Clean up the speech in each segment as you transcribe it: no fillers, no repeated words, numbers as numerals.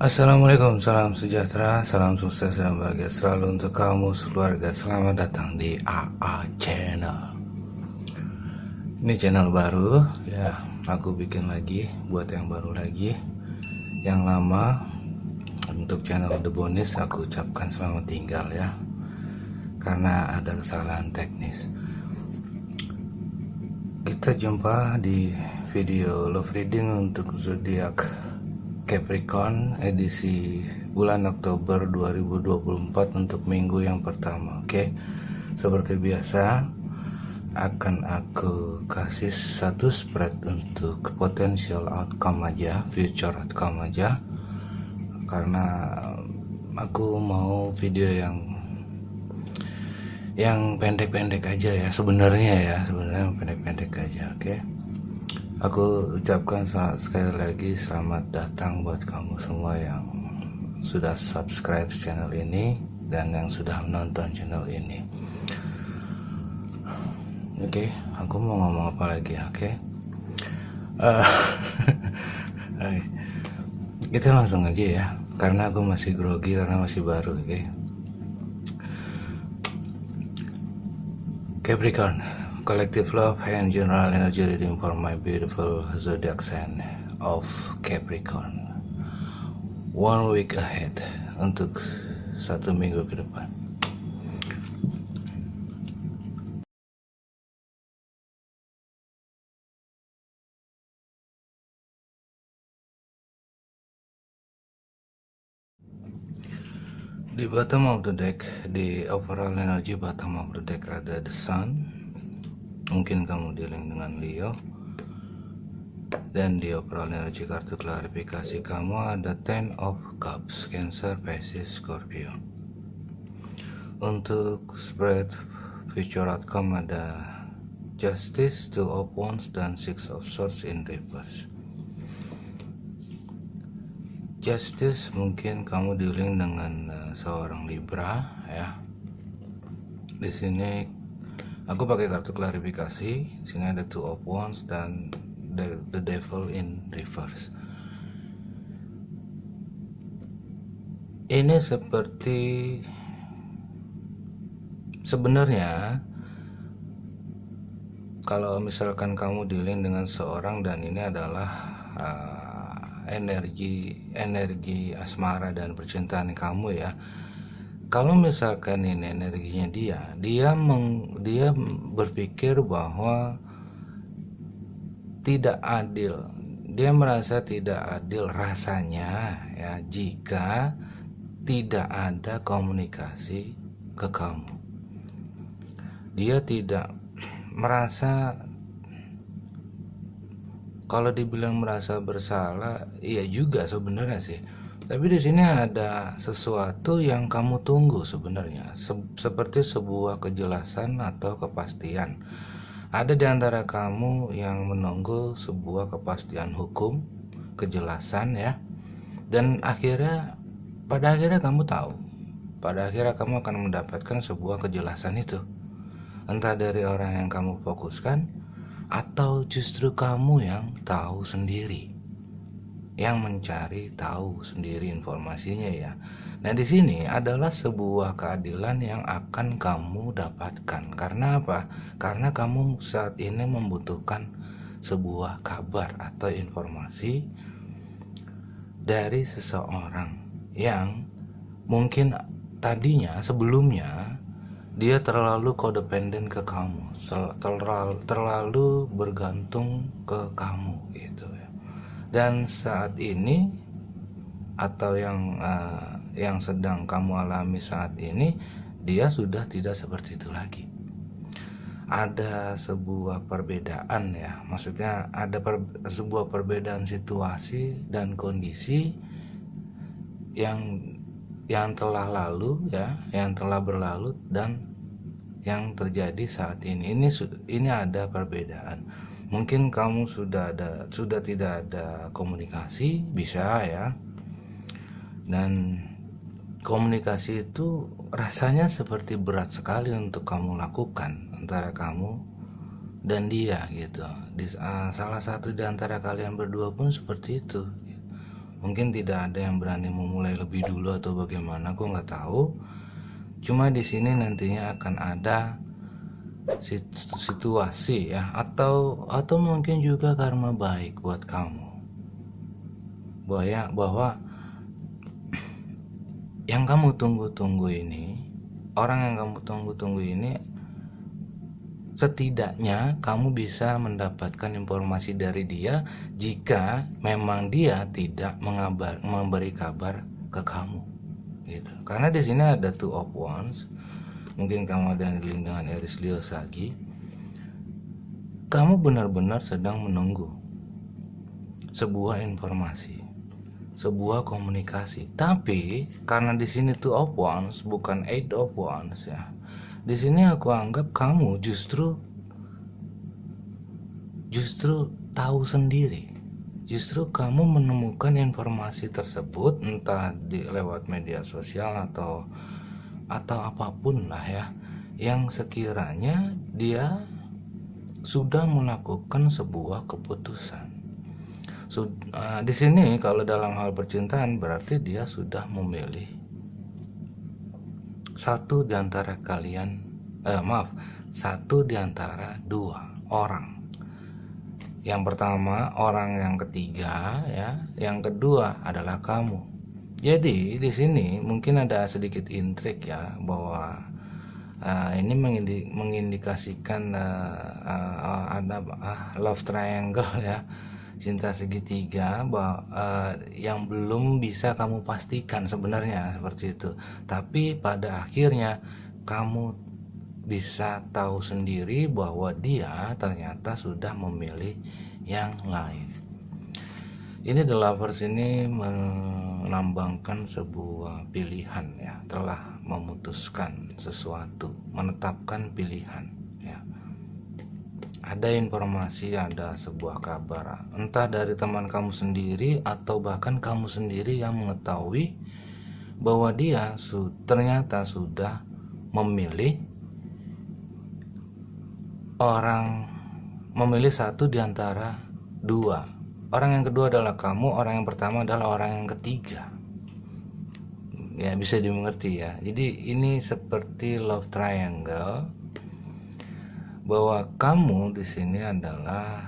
Assalamualaikum, salam sejahtera, salam sukses dan bahagia selalu untuk kamu sekeluarga. Selamat datang di AA Channel. Ini channel baru ya, aku bikin lagi buat yang baru lagi. Yang lama untuk channel The Bonis aku ucapkan selamat tinggal ya, karena ada kesalahan teknis. Kita jumpa di video love reading untuk zodiak Capricorn edisi bulan Oktober 2024 untuk minggu yang pertama. Oke, seperti biasa akan aku kasih satu spread untuk potential outcome aja, future outcome aja, karena aku mau video yang pendek-pendek aja ya, sebenarnya pendek-pendek aja. Oke, aku ucapkan sekali lagi selamat datang buat kamu semua yang sudah subscribe channel ini dan yang sudah menonton channel ini. Oke, aku mau ngomong apa lagi? Oke, kita langsung aja ya, karena aku masih grogi karena masih baru. Oke, Capricorn, collective love and general energy reading for my beautiful zodiac sign of Capricorn. 1 week ahead, untuk 1 minggu ke depan. Di bottom of the deck, di overall energy bottom of the deck ada the sun. Mungkin kamu dealing dengan Leo. Dan di overall energy kartu klarifikasi kamu ada Ten of Cups, Cancer, Pisces, Scorpio. Untuk spread future outcome ada Justice, Two of Wands, dan Six of Swords in reverse. Justice, mungkin kamu dealing dengan seorang Libra ya. Di sini aku pakai kartu klarifikasi. Di sini ada Two of Wands dan the Devil in reverse. Ini seperti, sebenarnya kalau misalkan kamu dealing dengan seorang dan ini adalah energi asmara dan percintaan kamu ya. Kalau misalkan ini energinya dia berpikir bahwa tidak adil, dia merasa tidak adil rasanya ya jika tidak ada komunikasi ke kamu. Dia tidak merasa, kalau dibilang merasa bersalah, iya juga sebenarnya sih. Tapi di sini ada sesuatu yang kamu tunggu sebenarnya, seperti sebuah kejelasan atau kepastian. Ada di antara kamu yang menunggu sebuah kepastian hukum, kejelasan ya. Dan pada akhirnya kamu tahu. Pada akhirnya kamu akan mendapatkan sebuah kejelasan itu. Entah dari orang yang kamu fokuskan, atau justru kamu yang tahu sendiri, yang mencari tahu sendiri informasinya ya. Nah di sini adalah sebuah keadilan yang akan kamu dapatkan. Karena apa? Karena kamu saat ini membutuhkan sebuah kabar atau informasi dari seseorang yang mungkin tadinya sebelumnya dia terlalu codependent ke kamu, terlalu bergantung ke kamu gitu ya. Dan saat ini atau yang sedang kamu alami saat ini, dia sudah tidak seperti itu lagi. Ada sebuah perbedaan ya, maksudnya ada sebuah perbedaan situasi dan kondisi yang telah lalu ya, yang telah berlalu dan yang terjadi saat ini. Ini ada perbedaan. Mungkin kamu sudah tidak ada komunikasi, bisa ya. Dan komunikasi itu rasanya seperti berat sekali untuk kamu lakukan antara kamu dan dia gitu. Salah satu di antara kalian berdua pun seperti itu. Mungkin tidak ada yang berani memulai lebih dulu atau bagaimana, gue nggak tahu. Cuma di sini nantinya akan ada situasi ya, atau mungkin juga karma baik buat kamu, bahwa yang kamu tunggu-tunggu ini, orang yang kamu tunggu-tunggu ini, setidaknya kamu bisa mendapatkan informasi dari dia jika memang dia tidak memberi kabar ke kamu gitu. Karena di sini ada Two of Wands, mungkin kamu ada yang dilindungi dengan Aries Leo Sagi. Kamu benar-benar sedang menunggu sebuah informasi, sebuah komunikasi. Tapi karena di sini Two of Wands bukan Eight of Wands ya, di sini aku anggap kamu justru tahu sendiri. Justru kamu menemukan informasi tersebut entah lewat media sosial atau apapun lah ya, yang sekiranya dia sudah melakukan sebuah keputusan. Di sini kalau dalam hal percintaan berarti dia sudah memilih satu di antara dua orang. Yang pertama orang yang ketiga ya, yang kedua adalah kamu. Jadi di sini mungkin ada sedikit intrik ya, bahwa ini mengindikasikan ada love triangle ya, cinta segitiga, bahwa yang belum bisa kamu pastikan sebenarnya seperti itu. Tapi pada akhirnya kamu bisa tahu sendiri bahwa dia ternyata sudah memilih yang lain. Ini The Lovers ini melambangkan sebuah pilihan ya, telah memutuskan sesuatu, menetapkan pilihan ya. Ada informasi, ada sebuah kabar, entah dari teman kamu sendiri atau bahkan kamu sendiri yang mengetahui bahwa dia ternyata sudah memilih satu di antara dua. Orang yang kedua adalah kamu, orang yang pertama adalah orang yang ketiga. Ya, bisa dimengerti ya. Jadi ini seperti love triangle, bahwa kamu di sini adalah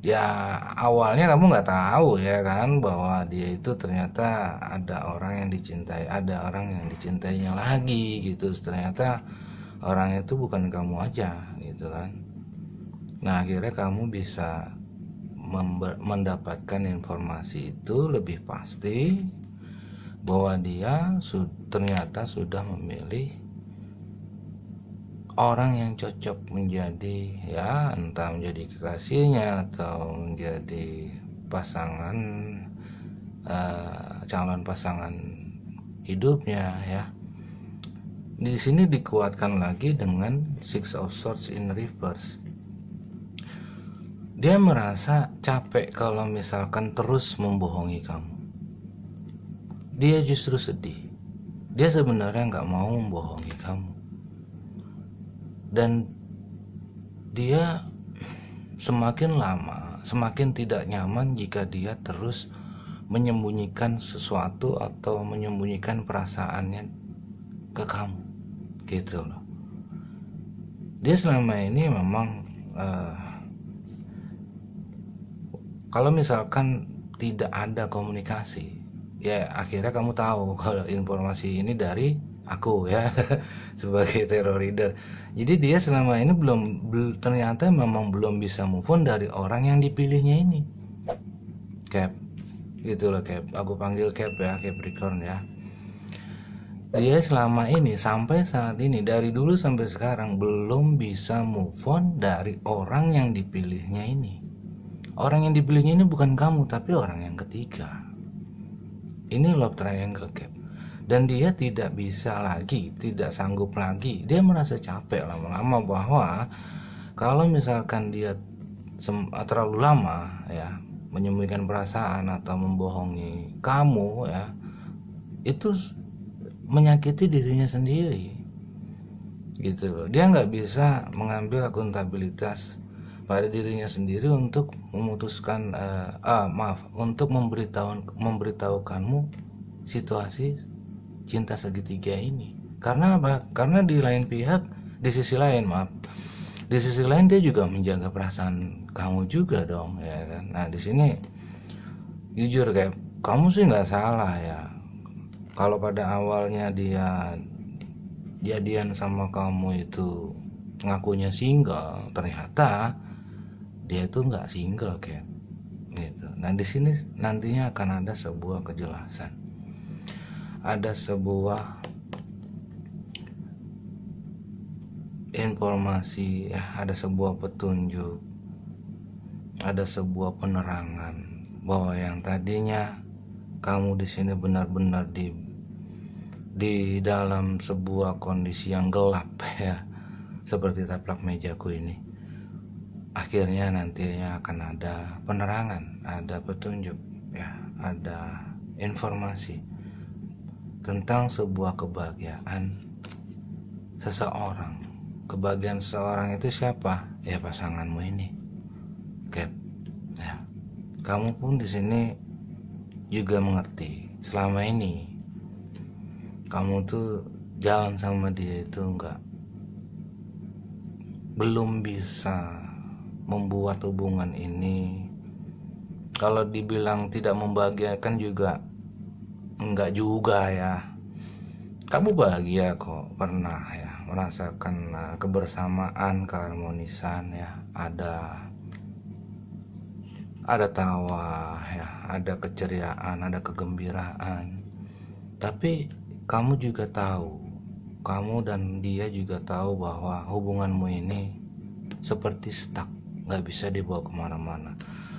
ya, awalnya kamu nggak tahu ya kan, bahwa dia itu ternyata ada orang yang dicintai, ada orang yang dicintainya lagi gitu. Ternyata orang itu bukan kamu aja gitu kan. Nah akhirnya kamu bisa mendapatkan informasi itu lebih pasti, bahwa dia ternyata sudah memilih orang yang cocok menjadi ya, entah menjadi kekasihnya atau menjadi pasangan, calon pasangan hidupnya ya. Di sini dikuatkan lagi dengan Six of Swords in reverse. Dia merasa capek kalau misalkan terus membohongi kamu. Dia justru sedih. Dia sebenarnya nggak mau membohongi kamu. Dan dia semakin lama semakin tidak nyaman jika dia terus menyembunyikan sesuatu atau menyembunyikan perasaannya ke kamu gitu loh. Dia selama ini memang kalau misalkan tidak ada komunikasi ya, akhirnya kamu tahu kalau informasi ini dari aku ya sebagai tarot reader. Jadi dia selama ini ternyata memang belum bisa move on dari orang yang dipilihnya ini. Cap gitu loh, Cap. Aku panggil Cap ya, Capricorn ya. Dia selama ini sampai saat ini, dari dulu sampai sekarang, belum bisa move on dari orang yang dipilihnya ini. Orang yang dipilihnya ini bukan kamu, tapi orang yang ketiga. Ini love triangle, Cap. Dan dia tidak bisa lagi, tidak sanggup lagi. Dia merasa capek lama-lama bahwa kalau misalkan dia terlalu lama ya menyembunyikan perasaan atau membohongi kamu ya, itu menyakiti dirinya sendiri gitu loh. Dia nggak bisa mengambil akuntabilitas pada dirinya sendiri untuk memutuskan untuk memberitahukanmu situasi cinta segitiga ini. Karena apa? Karena di lain pihak, di sisi lain dia juga menjaga perasaan kamu juga dong, ya kan. Nah di sini jujur kayak kamu sih nggak salah ya. Kalau pada awalnya dia jadian sama kamu itu ngakunya single, ternyata dia itu nggak single kayak gitu. Nah di sini nantinya akan ada sebuah kejelasan, ada sebuah informasi, ada sebuah petunjuk, ada sebuah penerangan bahwa yang tadinya kamu di sini benar-benar di dalam sebuah kondisi yang gelap ya, seperti taplak mejaku ini. Akhirnya nantinya akan ada penerangan, ada petunjuk ya, ada informasi tentang sebuah kebahagiaan seseorang. Kebahagiaan seseorang itu siapa? Ya pasanganmu ini. Oke. Ya. Kamu pun di sini juga mengerti. Selama ini kamu tuh jalan sama dia itu belum bisa membuat hubungan ini, kalau dibilang tidak membahagiakan juga enggak juga ya. Kamu bahagia kok, pernah ya merasakan kebersamaan, keharmonisan ya, ada tawa ya, ada keceriaan, ada kegembiraan. Tapi kamu juga tahu, kamu dan dia juga tahu bahwa hubunganmu ini seperti stuck, nggak bisa dibawa kemana-mana.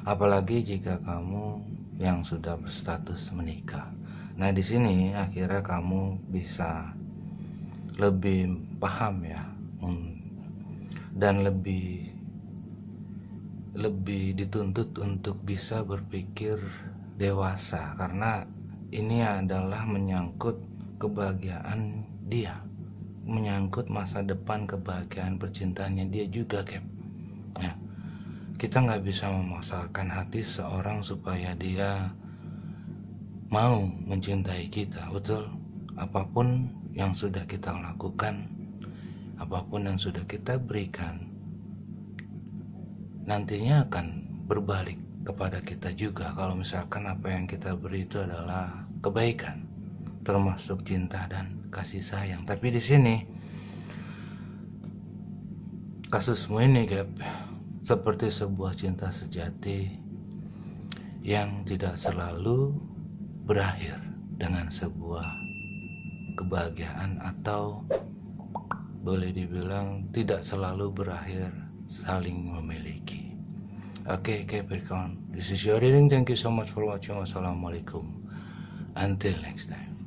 Apalagi jika kamu yang sudah berstatus menikah. Nah di sini akhirnya kamu bisa lebih paham ya, dan lebih dituntut untuk bisa berpikir dewasa, karena ini adalah menyangkut kebahagiaan dia, menyangkut masa depan kebahagiaan percintaannya dia juga Cap ya. Kita nggak bisa memaksakan hati seorang supaya dia mau mencintai kita, betul. Apapun yang sudah kita lakukan, apapun yang sudah kita berikan, nantinya akan berbalik kepada kita juga. Kalau misalkan apa yang kita beri itu adalah kebaikan, termasuk cinta dan kasih sayang. Tapi di sini kasusmu ini Gap, seperti sebuah cinta sejati yang tidak selalu berakhir dengan sebuah kebahagiaan, atau boleh dibilang tidak selalu berakhir saling memiliki. Oke, Capricorn, this is your reading. Thank you so much for watching. Wassalamualaikum. Until next time.